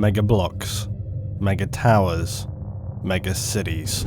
mega blocks, mega towers, mega cities.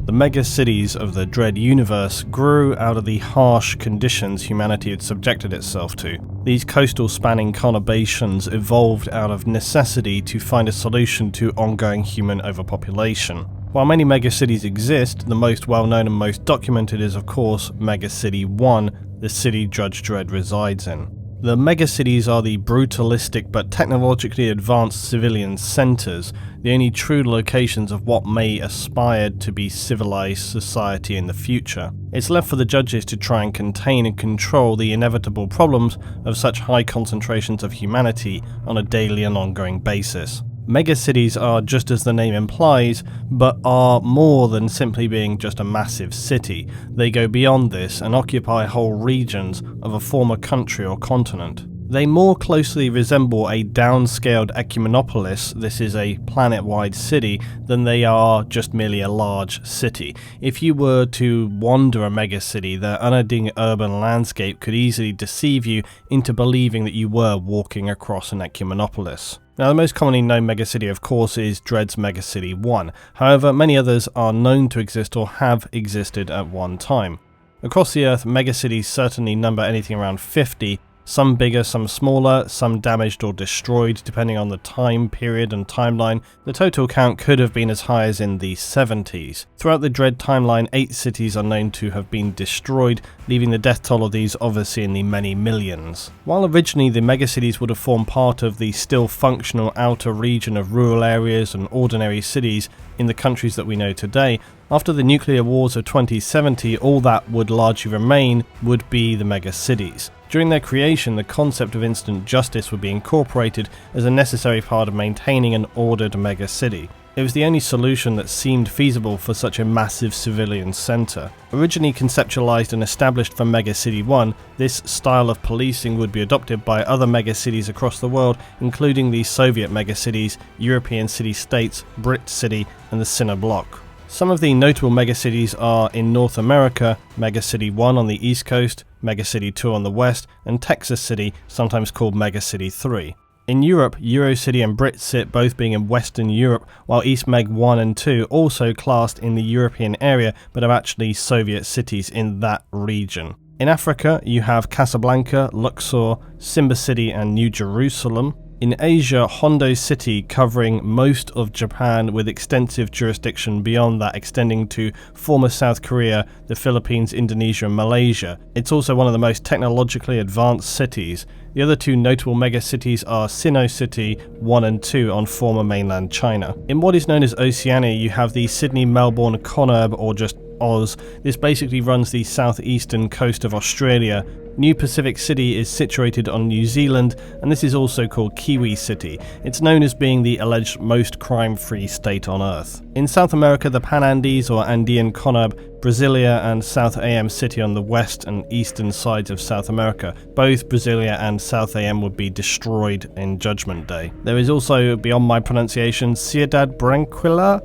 The mega cities of the Dredd universe grew out of the harsh conditions humanity had subjected itself to. These coastal spanning conurbations evolved out of necessity to find a solution to ongoing human overpopulation. While many megacities exist, the most well-known and most documented is of course Megacity 1, the city Judge Dredd resides in. The megacities are the brutalistic but technologically advanced civilian centres, the only true locations of what may aspire to be civilized society in the future. It's left for the judges to try and contain and control the inevitable problems of such high concentrations of humanity on a daily and ongoing basis. Megacities are, just as the name implies, but are more than simply being just a massive city. They go beyond this and occupy whole regions of a former country or continent. They more closely resemble a downscaled ecumenopolis, this is a planet-wide city, than they are just merely a large city. If you were to wander a megacity, their unending urban landscape could easily deceive you into believing that you were walking across an ecumenopolis. Now, the most commonly known megacity, of course, is Dredd's Megacity 1. However, many others are known to exist or have existed at one time. Across the Earth, megacities certainly number anything around 50, some bigger, some smaller, some damaged or destroyed depending on the time period and timeline. The total count could have been as high as in the 70s. Throughout the Dredd timeline, 8 cities are known to have been destroyed, leaving the death toll of these obviously in the many millions. While originally the megacities would have formed part of the still functional outer region of rural areas and ordinary cities in the countries that we know today, after the nuclear wars of 2070, all that would largely remain would be the megacities. During their creation, the concept of instant justice would be incorporated as a necessary part of maintaining an ordered megacity. It was the only solution that seemed feasible for such a massive civilian centre. Originally conceptualised and established for Megacity 1, this style of policing would be adopted by other megacities across the world, including the Soviet megacities, European city-states, Brit City and the Sinner Bloc. Some of the notable megacities are in North America, Megacity 1 on the East Coast, Megacity 2 on the West, and Texas City, sometimes called Megacity 3. In Europe, Eurocity and Britcit both being in Western Europe, while East Meg 1 and 2 also classed in the European area but are actually Soviet cities in that region. In Africa, you have Casablanca, Luxor, Simba City and New Jerusalem. In Asia, Hondo City covering most of Japan with extensive jurisdiction beyond that extending to former South Korea, the Philippines, Indonesia and Malaysia. It's also one of the most technologically advanced cities. The other two notable megacities are Sino City 1 and 2 on former mainland China. In what is known as Oceania, you have the Sydney-Melbourne Conurb, or just Oz. This basically runs the southeastern coast of Australia. New Pacific City is situated on New Zealand, and this is also called Kiwi City. It's known as being the alleged most crime-free state on Earth. In South America, the Pan-Andes or Andean Conurb, Brasilia and South AM City on the west and eastern sides of South America. Both Brasilia and South AM would be destroyed in Judgment Day. There is also, beyond my pronunciation, Ciudad Branquilla.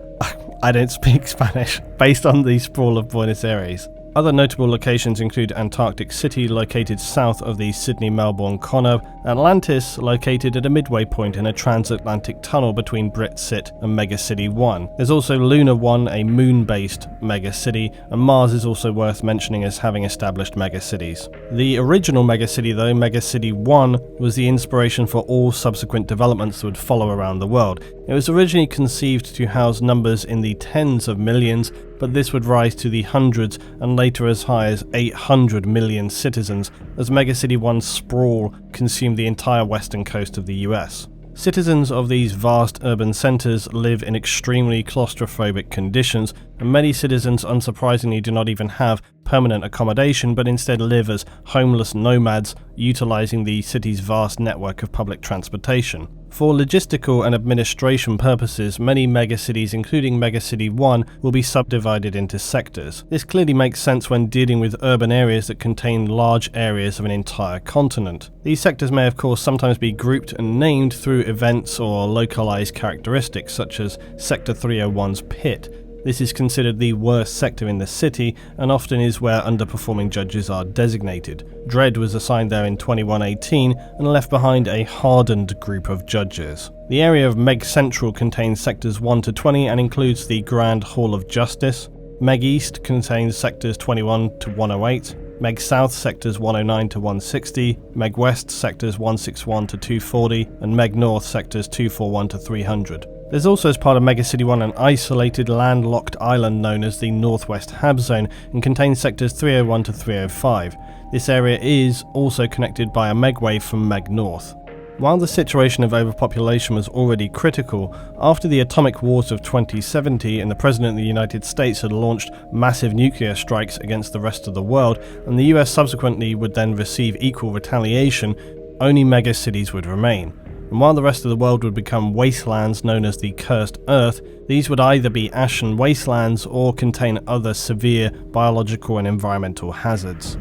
I don't speak Spanish, based on the sprawl of Buenos Aires. Other notable locations include Antarctic City, located south of the Sydney-Melbourne Conurb, Atlantis, located at a midway point in a transatlantic tunnel between Britcit and Megacity 1. There's also Luna 1, a moon-based megacity, and Mars is also worth mentioning as having established megacities. The original megacity though, Megacity 1, was the inspiration for all subsequent developments that would follow around the world. It was originally conceived to house numbers in the tens of millions, but this would rise to the hundreds and later as high as 800 million citizens as Megacity 1's sprawl consumed the entire western coast of the US. Citizens of these vast urban centres live in extremely claustrophobic conditions, and many citizens unsurprisingly do not even have permanent accommodation but instead live as homeless nomads, utilising the city's vast network of public transportation. For logistical and administration purposes, many megacities, including Megacity 1, will be subdivided into sectors. This clearly makes sense when dealing with urban areas that contain large areas of an entire continent. These sectors may of course sometimes be grouped and named through events or localised characteristics, such as Sector 301's Pit. This is considered the worst sector in the city and often is where underperforming judges are designated. Dredd was assigned there in 2118 and left behind a hardened group of judges. The area of Meg Central contains sectors 1 to 20 and includes the Grand Hall of Justice. Meg East contains sectors 21 to 108. Meg South sectors 109 to 160, Meg West sectors 161 to 240, and Meg North sectors 241 to 300. There's also, as part of Megacity 1, an isolated landlocked island known as the Northwest Hab Zone and contains sectors 301 to 305. This area is also connected by a megway from Meg North. While the situation of overpopulation was already critical, after the atomic wars of 2070 and the President of the United States had launched massive nuclear strikes against the rest of the world, and the US subsequently would then receive equal retaliation, only megacities would remain. And while the rest of the world would become wastelands known as the Cursed Earth, these would either be ashen wastelands or contain other severe biological and environmental hazards.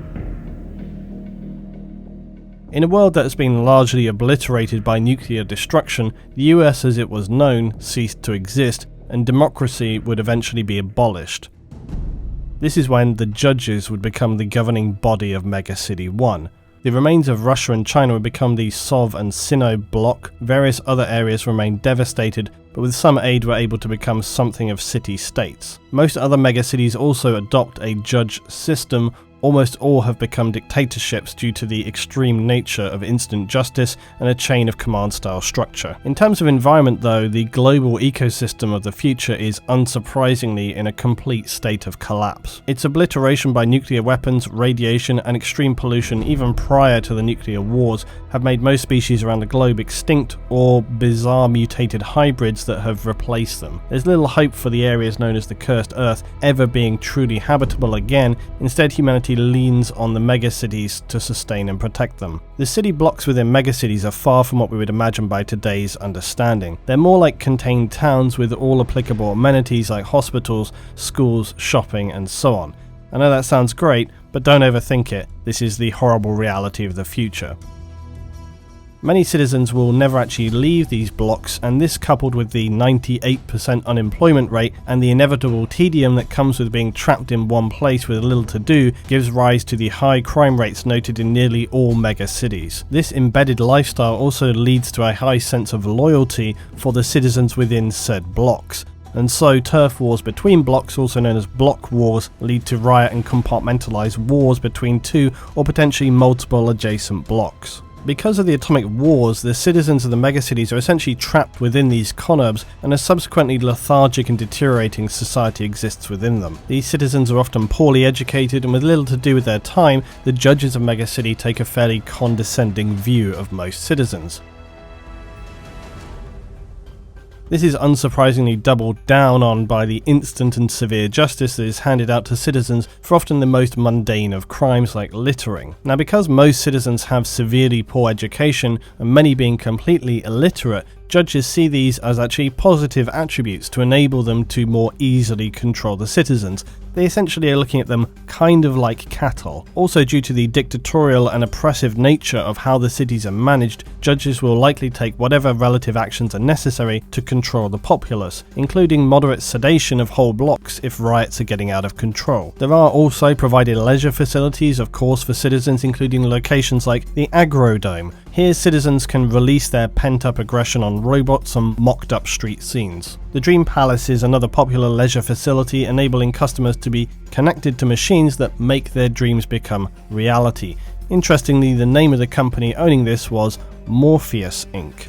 In a world that has been largely obliterated by nuclear destruction, the US as it was known ceased to exist, and democracy would eventually be abolished. This is when the judges would become the governing body of Megacity 1. The remains of Russia and China would become the Sov and Sino bloc. Various other areas remained devastated, but with some aid were able to become something of city-states. Most other megacities also adopt a judge system. Almost all have become dictatorships due to the extreme nature of instant justice and a chain of command style structure. In terms of environment though, the global ecosystem of the future is unsurprisingly in a complete state of collapse. Its obliteration by nuclear weapons, radiation and extreme pollution even prior to the nuclear wars have made most species around the globe extinct or bizarre mutated hybrids that have replaced them. There's little hope for the areas known as the Cursed Earth ever being truly habitable again. Instead, humanity leans on the megacities to sustain and protect them. The city blocks within megacities are far from what we would imagine by today's understanding. They're more like contained towns with all applicable amenities like hospitals, schools, shopping, and so on. I know that sounds great, but don't overthink it. This is the horrible reality of the future. Many citizens will never actually leave these blocks, and this, coupled with the 98% unemployment rate and the inevitable tedium that comes with being trapped in one place with little to do, gives rise to the high crime rates noted in nearly all mega cities. This embedded lifestyle also leads to a high sense of loyalty for the citizens within said blocks. And so turf wars between blocks, also known as block wars, lead to riot and compartmentalized wars between two or potentially multiple adjacent blocks. Because of the atomic wars, the citizens of the megacities are essentially trapped within these conurбs, and a subsequently lethargic and deteriorating society exists within them. These citizens are often poorly educated, and with little to do with their time, the judges of megacity take a fairly condescending view of most citizens. This is unsurprisingly doubled down on by the instant and severe justice that is handed out to citizens for often the most mundane of crimes like littering. Now, because most citizens have severely poor education and many being completely illiterate, judges see these as actually positive attributes to enable them to more easily control the citizens. They essentially are looking at them kind of like cattle. Also, due to the dictatorial and oppressive nature of how the cities are managed, judges will likely take whatever relative actions are necessary to control the populace, including moderate sedation of whole blocks if riots are getting out of control. There are also provided leisure facilities, of course, for citizens, including locations like the Agrodome. Here, citizens can release their pent-up aggression on robots and mocked-up street scenes. The Dream Palace is another popular leisure facility, enabling customers to be connected to machines that make their dreams become reality. Interestingly, the name of the company owning this was Morpheus Inc.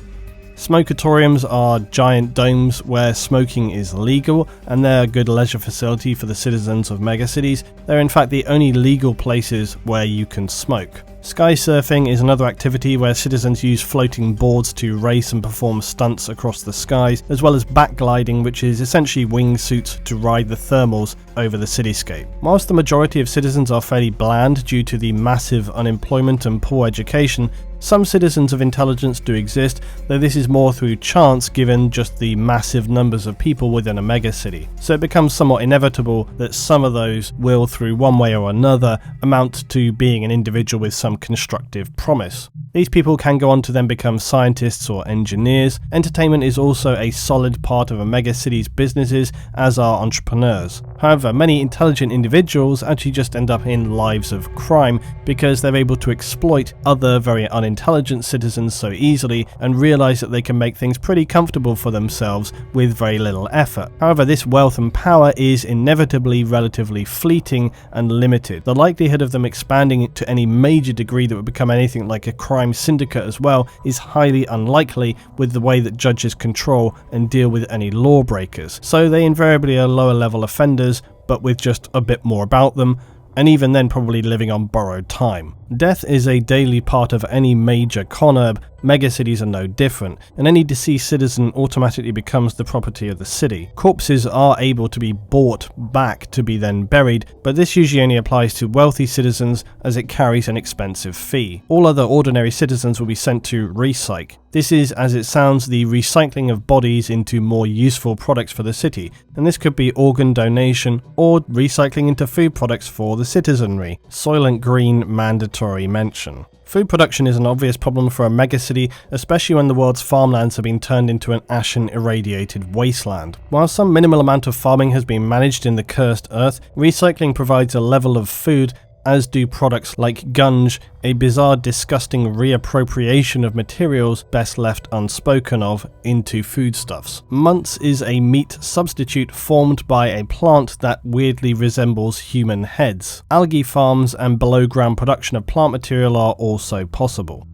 Smokatoriums are giant domes where smoking is legal, and they're a good leisure facility for the citizens of megacities. They're in fact the only legal places where you can smoke. Sky surfing is another activity where citizens use floating boards to race and perform stunts across the skies, as well as backgliding, which is essentially wingsuits to ride the thermals over the cityscape. Whilst the majority of citizens are fairly bland due to the massive unemployment and poor education, some citizens of intelligence do exist, though this is more through chance given just the massive numbers of people within a megacity. So it becomes somewhat inevitable that some of those will, through one way or another, amount to being an individual with some some constructive promise. These people can go on to then become scientists or engineers. Entertainment is also a solid part of a megacity's businesses, as are entrepreneurs. However, many intelligent individuals actually just end up in lives of crime because they're able to exploit other very unintelligent citizens so easily and realize that they can make things pretty comfortable for themselves with very little effort. However, this wealth and power is inevitably relatively fleeting and limited. The likelihood of them expanding to any major degree that would become anything like a crime syndicate as well is highly unlikely with the way that judges control and deal with any lawbreakers. So they invariably are lower level offenders, but with just a bit more about them, and even then probably living on borrowed time. Death is a daily part of any major conurb. Megacities are no different, and any deceased citizen automatically becomes the property of the city. Corpses are able to be bought back to be then buried, but this usually only applies to wealthy citizens as it carries an expensive fee. All other ordinary citizens will be sent to recycle. This is, as it sounds, the recycling of bodies into more useful products for the city, and this could be organ donation or recycling into food products for the citizenry. Soylent Green mandatory mention. Food production is an obvious problem for a megacity, especially when the world's farmlands have been turned into an ashen, irradiated wasteland. While some minimal amount of farming has been managed in the cursed earth, recycling provides a level of food, as do products like gunge, a bizarre, disgusting reappropriation of materials best left unspoken of, into foodstuffs. Muntz is a meat substitute formed by a plant that weirdly resembles human heads. Algae farms and below-ground production of plant material are also possible.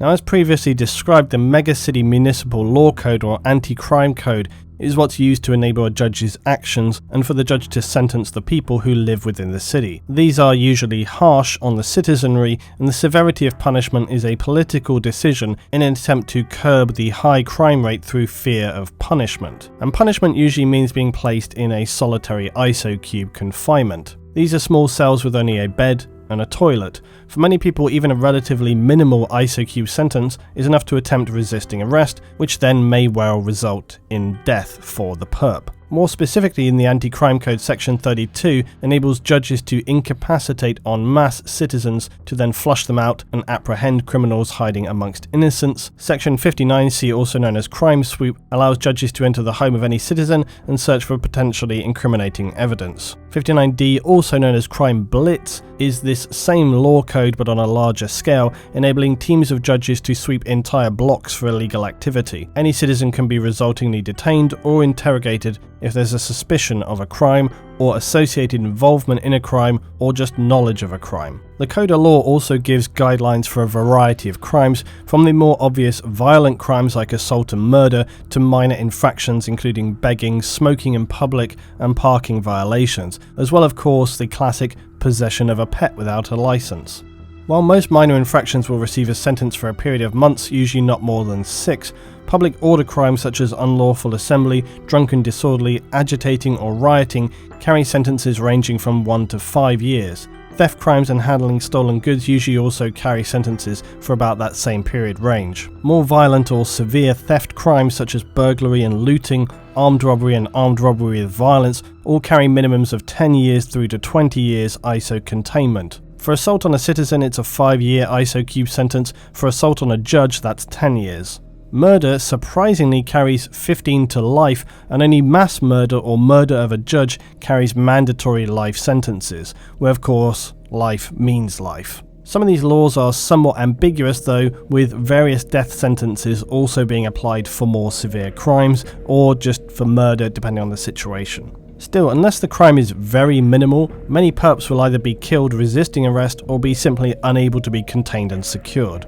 Now, as previously described, the Megacity Municipal Law Code or Anti-Crime Code is what's used to enable a judge's actions and for the judge to sentence the people who live within the city. These are usually harsh on the citizenry, and the severity of punishment is a political decision in an attempt to curb the high crime rate through fear of punishment. And punishment usually means being placed in a solitary ISO cube confinement. These are small cells with only a bed and a toilet. For many people, even a relatively minimal ISO-cube sentence is enough to attempt resisting arrest, which then may well result in death for the perp. More specifically, in the Anti-Crime Code, Section 32 enables judges to incapacitate en masse citizens to then flush them out and apprehend criminals hiding amongst innocents. Section 59C, also known as Crime Swoop, allows judges to enter the home of any citizen and search for potentially incriminating evidence. 59D, also known as Crime Blitz, is this same law code but on a larger scale, enabling teams of judges to sweep entire blocks for illegal activity. Any citizen can be resultingly detained or interrogated if there's a suspicion of a crime or associated involvement in a crime or just knowledge of a crime. The Code of Law also gives guidelines for a variety of crimes, from the more obvious violent crimes like assault and murder to minor infractions including begging, smoking in public and parking violations, as well of course the classic possession of a pet without a license. While most minor infractions will receive a sentence for a period of months, usually not more than 6, public order crimes such as unlawful assembly, drunken disorderly, agitating or rioting carry sentences ranging from 1 to 5 years. Theft crimes and handling stolen goods usually also carry sentences for about that same period range. More violent or severe theft crimes such as burglary and looting, armed robbery and armed robbery with violence all carry minimums of 10 years through to 20 years ISO containment. For assault on a citizen, it's a 5-year ISO cube sentence. For assault on a judge, that's 10 years. Murder surprisingly carries 15 to life, and only mass murder or murder of a judge carries mandatory life sentences, where of course life means life. Some of these laws are somewhat ambiguous though, with various death sentences also being applied for more severe crimes, or just for murder depending on the situation. Still, unless the crime is very minimal, many perps will either be killed resisting arrest or be simply unable to be contained and secured.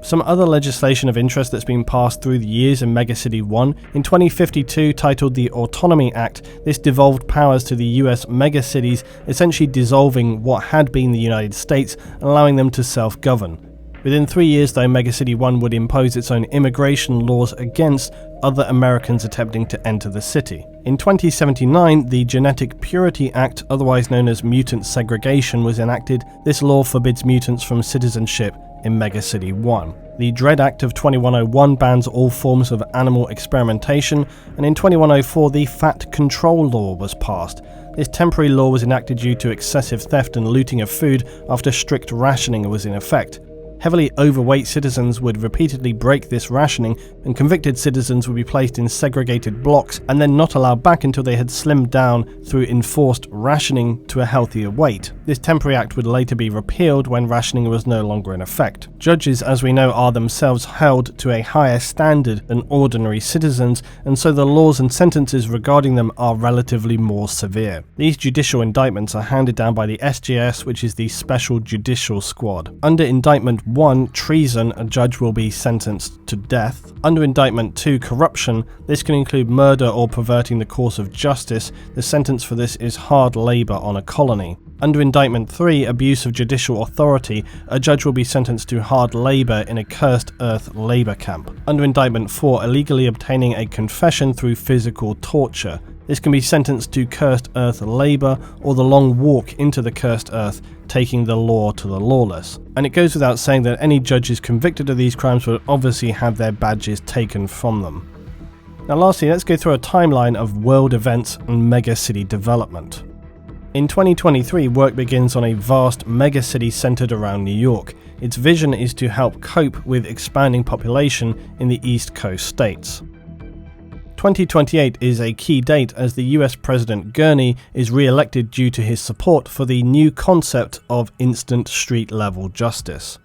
Some other legislation of interest that's been passed through the years in Megacity 1, in 2052 titled the Autonomy Act, this devolved powers to the US megacities, essentially dissolving what had been the United States and allowing them to self-govern. Within 3 years though, Megacity 1 would impose its own immigration laws against other Americans attempting to enter the city. In 2079, the Genetic Purity Act, otherwise known as mutant segregation, was enacted. This law forbids mutants from citizenship in Megacity 1. The Dredd Act of 2101 bans all forms of animal experimentation, and in 2104 the Fat Control Law was passed. This temporary law was enacted due to excessive theft and looting of food after strict rationing was in effect. Heavily overweight citizens would repeatedly break this rationing, and convicted citizens would be placed in segregated blocks and then not allowed back until they had slimmed down through enforced rationing to a healthier weight. This temporary act would later be repealed when rationing was no longer in effect. Judges, as we know, are themselves held to a higher standard than ordinary citizens, and so the laws and sentences regarding them are relatively more severe. These judicial indictments are handed down by the SJS, which is the Special Judicial Squad. Under Indictment 1, treason, a judge will be sentenced to death. Under Indictment 2, corruption, this can include murder or perverting the course of justice. The sentence for this is hard labour on a colony. Under Indictment 3, abuse of judicial authority, a judge will be sentenced to hard labour in a cursed earth labour camp. Under Indictment 4, illegally obtaining a confession through physical torture. This can be sentenced to cursed earth labour or the long walk into the cursed earth, taking the law to the lawless. And it goes without saying that any judges convicted of these crimes would obviously have their badges taken from them. Now lastly, let's go through a timeline of world events and megacity development. In 2023, work begins on a vast megacity centered around New York. Its vision is to help cope with expanding population in the East Coast states. 2028 is a key date as the US President Gurney is re-elected due to his support for the new concept of instant street-level justice.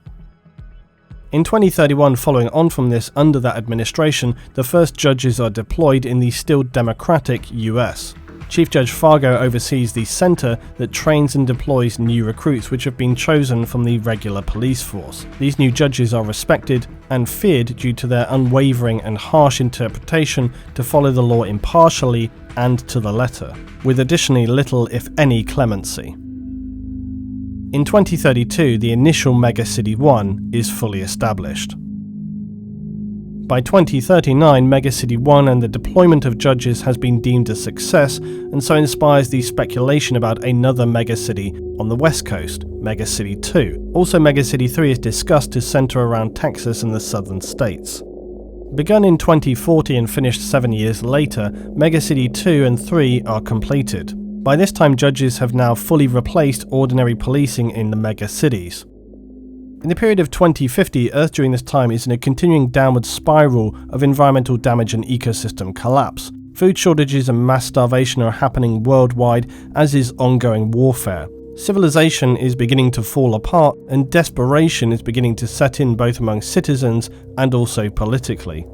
In 2031, following on from this, under that administration, the first judges are deployed in the still democratic US. Chief Judge Fargo oversees the center that trains and deploys new recruits which have been chosen from the regular police force. These new judges are respected and feared due to their unwavering and harsh interpretation to follow the law impartially and to the letter, with additionally little if any clemency. In 2032, the initial Megacity 1 is fully established. By 2039, Megacity 1 and the deployment of judges has been deemed a success, and so inspires the speculation about another megacity on the west coast, Megacity 2. Also, Megacity 3 is discussed to center around Texas and the southern states. Begun in 2040 and finished 7 years later, Megacity 2 and 3 are completed. By this time, judges have now fully replaced ordinary policing in the megacities. In the period of 2050, Earth during this time is in a continuing downward spiral of environmental damage and ecosystem collapse. Food shortages and mass starvation are happening worldwide, as is ongoing warfare. Civilization is beginning to fall apart, and desperation is beginning to set in both among citizens and also politically.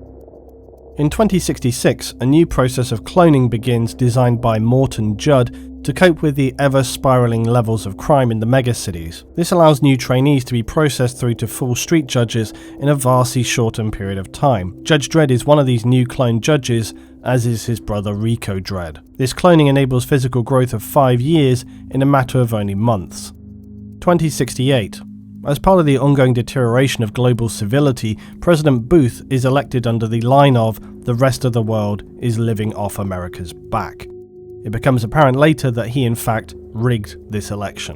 In 2066, a new process of cloning begins designed by Morton Judd to cope with the ever-spiraling levels of crime in the megacities. This allows new trainees to be processed through to full street judges in a vastly shortened period of time. Judge Dredd is one of these new cloned judges, as is his brother Rico Dredd. This cloning enables physical growth of 5 years in a matter of only months. 2068. As part of the ongoing deterioration of global civility, President Booth is elected under the line of "the rest of the world is living off America's back." It becomes apparent later that he in fact rigged this election.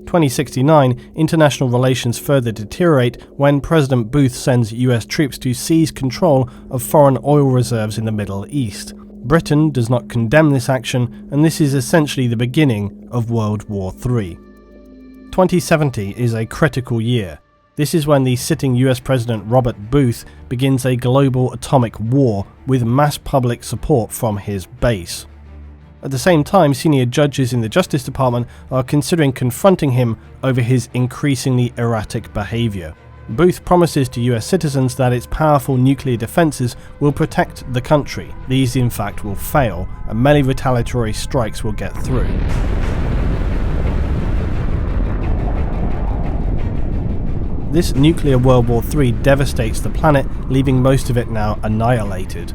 2069, international relations further deteriorate when President Booth sends US troops to seize control of foreign oil reserves in the Middle East. Britain does not condemn this action, and this is essentially the beginning of World War III. 2070 is a critical year. This is when the sitting US President Robert Booth begins a global atomic war with mass public support from his base. At the same time, senior judges in the Justice Department are considering confronting him over his increasingly erratic behaviour. Booth promises to US citizens that its powerful nuclear defences will protect the country. These in fact will fail, and many retaliatory strikes will get through. This nuclear World War III devastates the planet, leaving most of it now annihilated.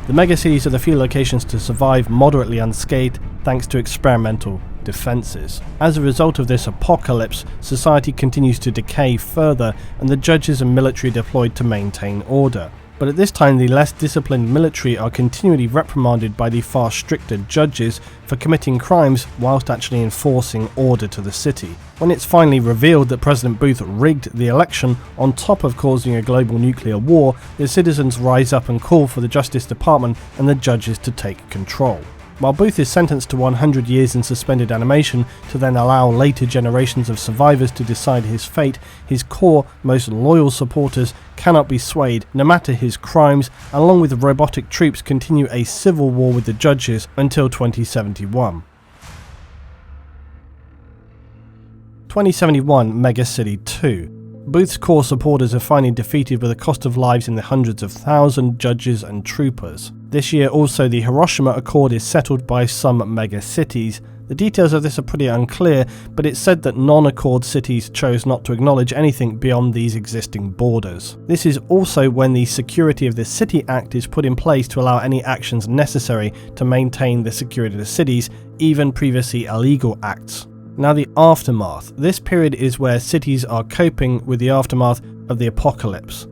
The megacities are the few locations to survive moderately unscathed thanks to experimental defences. As a result of this apocalypse, society continues to decay further, and the judges and military are deployed to maintain order. But at this time, the less disciplined military are continually reprimanded by the far stricter judges for committing crimes whilst actually enforcing order to the city. When it's finally revealed that President Booth rigged the election, on top of causing a global nuclear war, the citizens rise up and call for the Justice Department and the judges to take control. While Booth is sentenced to 100 years in suspended animation to then allow later generations of survivors to decide his fate, his core, most loyal supporters cannot be swayed no matter his crimes, and along with robotic troops continue a civil war with the judges until 2071. 2071 Mega City 2. Booth's core supporters are finally defeated with a cost of lives in the hundreds of thousands judges and troopers. This year also the Hiroshima Accord is settled by some mega cities. The details of this are pretty unclear, but it's said that non-Accord cities chose not to acknowledge anything beyond these existing borders. This is also when the Security of the City Act is put in place to allow any actions necessary to maintain the security of the cities, even previously illegal acts. Now the aftermath. This period is where cities are coping with the aftermath of the apocalypse.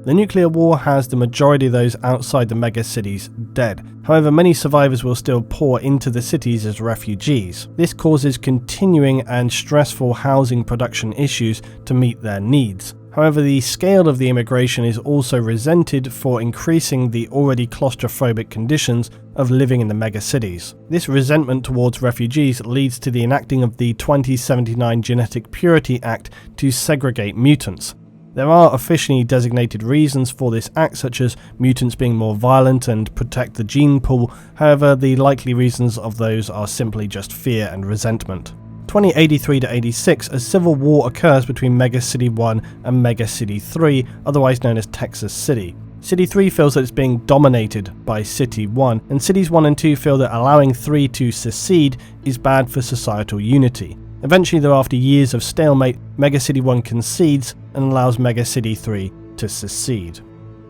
The nuclear war has the majority of those outside the mega cities dead. However, many survivors will still pour into the cities as refugees. This causes continuing and stressful housing production issues to meet their needs. However, the scale of the immigration is also resented for increasing the already claustrophobic conditions of living in the megacities. This resentment towards refugees leads to the enacting of the 2079 Genetic Purity Act to segregate mutants. There are officially designated reasons for this act, such as mutants being more violent and protect the gene pool. However, the likely reasons of those are simply just fear and resentment. 2083 to 86, a civil war occurs between Mega City 1 and Mega City 3, otherwise known as Texas City. City 3 feels that it's being dominated by City 1, and Cities 1 and 2 feel that allowing 3 to secede is bad for societal unity. Eventually, though, after years of stalemate, Mega City 1 concedes and allows Mega City 3 to secede.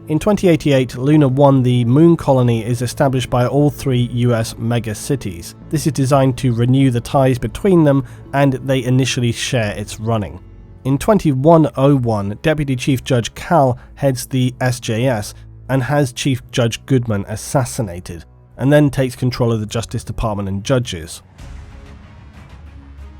In 2088, Luna 1, the moon colony, is established by all three US mega cities. This is designed to renew the ties between them, and they initially share its running. In 2101, Deputy Chief Judge Cal heads the SJS and has Chief Judge Goodman assassinated, and then takes control of the Justice Department and judges.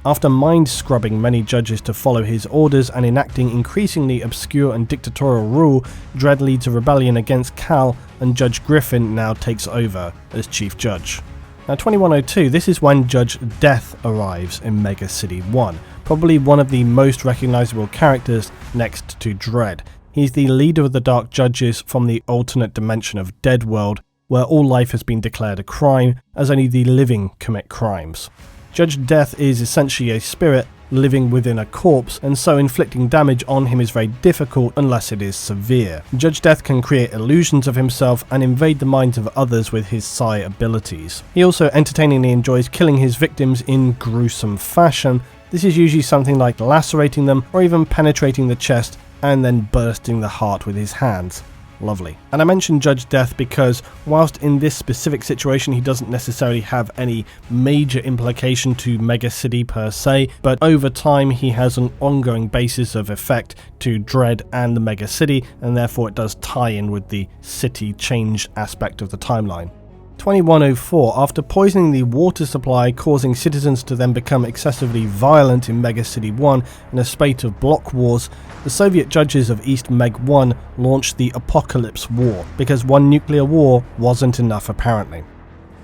After mind-scrubbing many judges to follow his orders and enacting increasingly obscure and dictatorial rule, Dredd leads a rebellion against Cal, and Judge Griffin now takes over as Chief Judge. Now 2102, this is when Judge Death arrives in Mega City 1, probably one of the most recognisable characters next to Dredd. He's the leader of the Dark Judges from the alternate dimension of Dead World, where all life has been declared a crime, as only the living commit crimes. Judge Death is essentially a spirit living within a corpse, and so inflicting damage on him is very difficult unless it is severe. Judge Death can create illusions of himself and invade the minds of others with his psi abilities. He also entertainingly enjoys killing his victims in gruesome fashion. This is usually something like lacerating them or even penetrating the chest and then bursting the heart with his hands. Lovely. And I mentioned Judge Death because whilst in this specific situation he doesn't necessarily have any major implication to Mega City per se, but over time he has an ongoing basis of effect to Dredd and the Mega City, and therefore it does tie in with the city change aspect of the timeline. 2104, after poisoning the water supply, causing citizens to then become excessively violent in Mega City 1 in a spate of block wars, the Soviet judges of East Meg 1 launched the Apocalypse War, because one nuclear war wasn't enough apparently.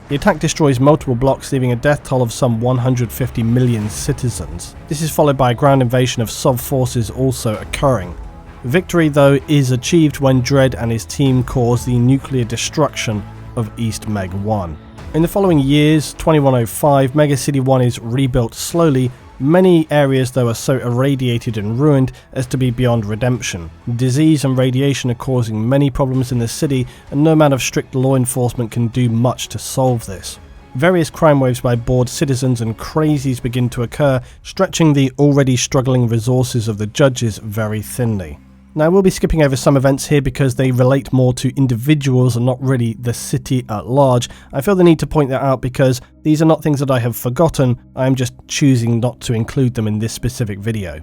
The attack destroys multiple blocks, leaving a death toll of some 150 million citizens. This is followed by a ground invasion of Sov forces also occurring. Victory, though, is achieved when Dredd and his team cause the nuclear destruction of East Meg 1. In the following years, 2105, Mega City 1 is rebuilt slowly. Many areas though are so irradiated and ruined as to be beyond redemption. Disease and radiation are causing many problems in the city, and no amount of strict law enforcement can do much to solve this. Various crime waves by bored citizens and crazies begin to occur, stretching the already struggling resources of the judges very thinly. Now, we'll be skipping over some events here because they relate more to individuals and not really the city at large. I feel the need to point that out because these are not things that I have forgotten, I am just choosing not to include them in this specific video.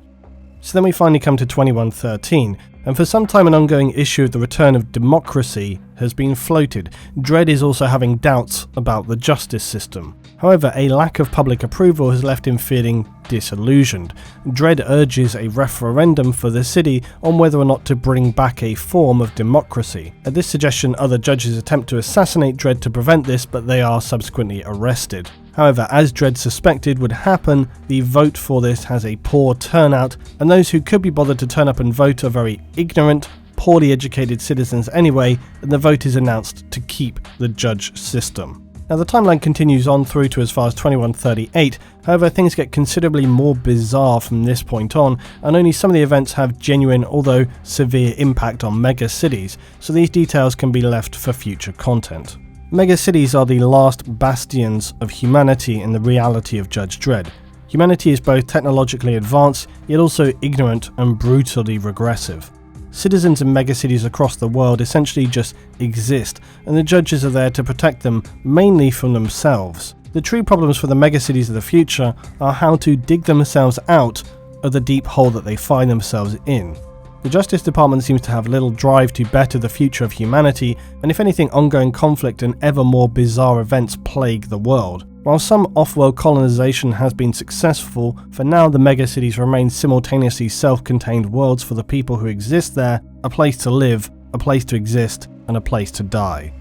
So then we finally come to 2113. And for some time an ongoing issue of the return of democracy has been floated. Dredd is also having doubts about the justice system. However, a lack of public approval has left him feeling disillusioned. Dredd urges a referendum for the city on whether or not to bring back a form of democracy. At this suggestion, other judges attempt to assassinate Dredd to prevent this, but they are subsequently arrested. However, as Dredd suspected would happen, the vote for this has a poor turnout, and those who could be bothered to turn up and vote are very ignorant, poorly educated citizens anyway, and the vote is announced to keep the judge system. Now the timeline continues on through to as far as 2138, however things get considerably more bizarre from this point on, and only some of the events have genuine, although severe, impact on megacities, so these details can be left for future content. Megacities are the last bastions of humanity in the reality of Judge Dredd. Humanity is both technologically advanced, yet also ignorant and brutally regressive. Citizens in megacities across the world essentially just exist, and the judges are there to protect them, mainly from themselves. The true problems for the megacities of the future are how to dig themselves out of the deep hole that they find themselves in. The Justice Department seems to have little drive to better the future of humanity, and if anything, ongoing conflict and ever more bizarre events plague the world. While some off-world colonization has been successful, for now the megacities remain simultaneously self-contained worlds for the people who exist there, a place to live, a place to exist, and a place to die.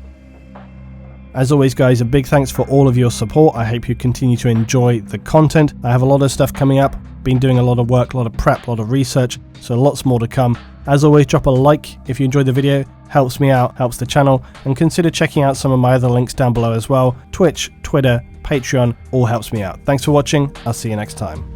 As always guys, a big thanks for all of your support. I hope you continue to enjoy the content. I have a lot of stuff coming up, been doing a lot of work, a lot of prep, a lot of research, so lots more to come. As always, drop a like if you enjoyed the video, helps me out, helps the channel, and consider checking out some of my other links down below as well. Twitch, Twitter, Patreon, all helps me out. Thanks for watching, I'll see you next time.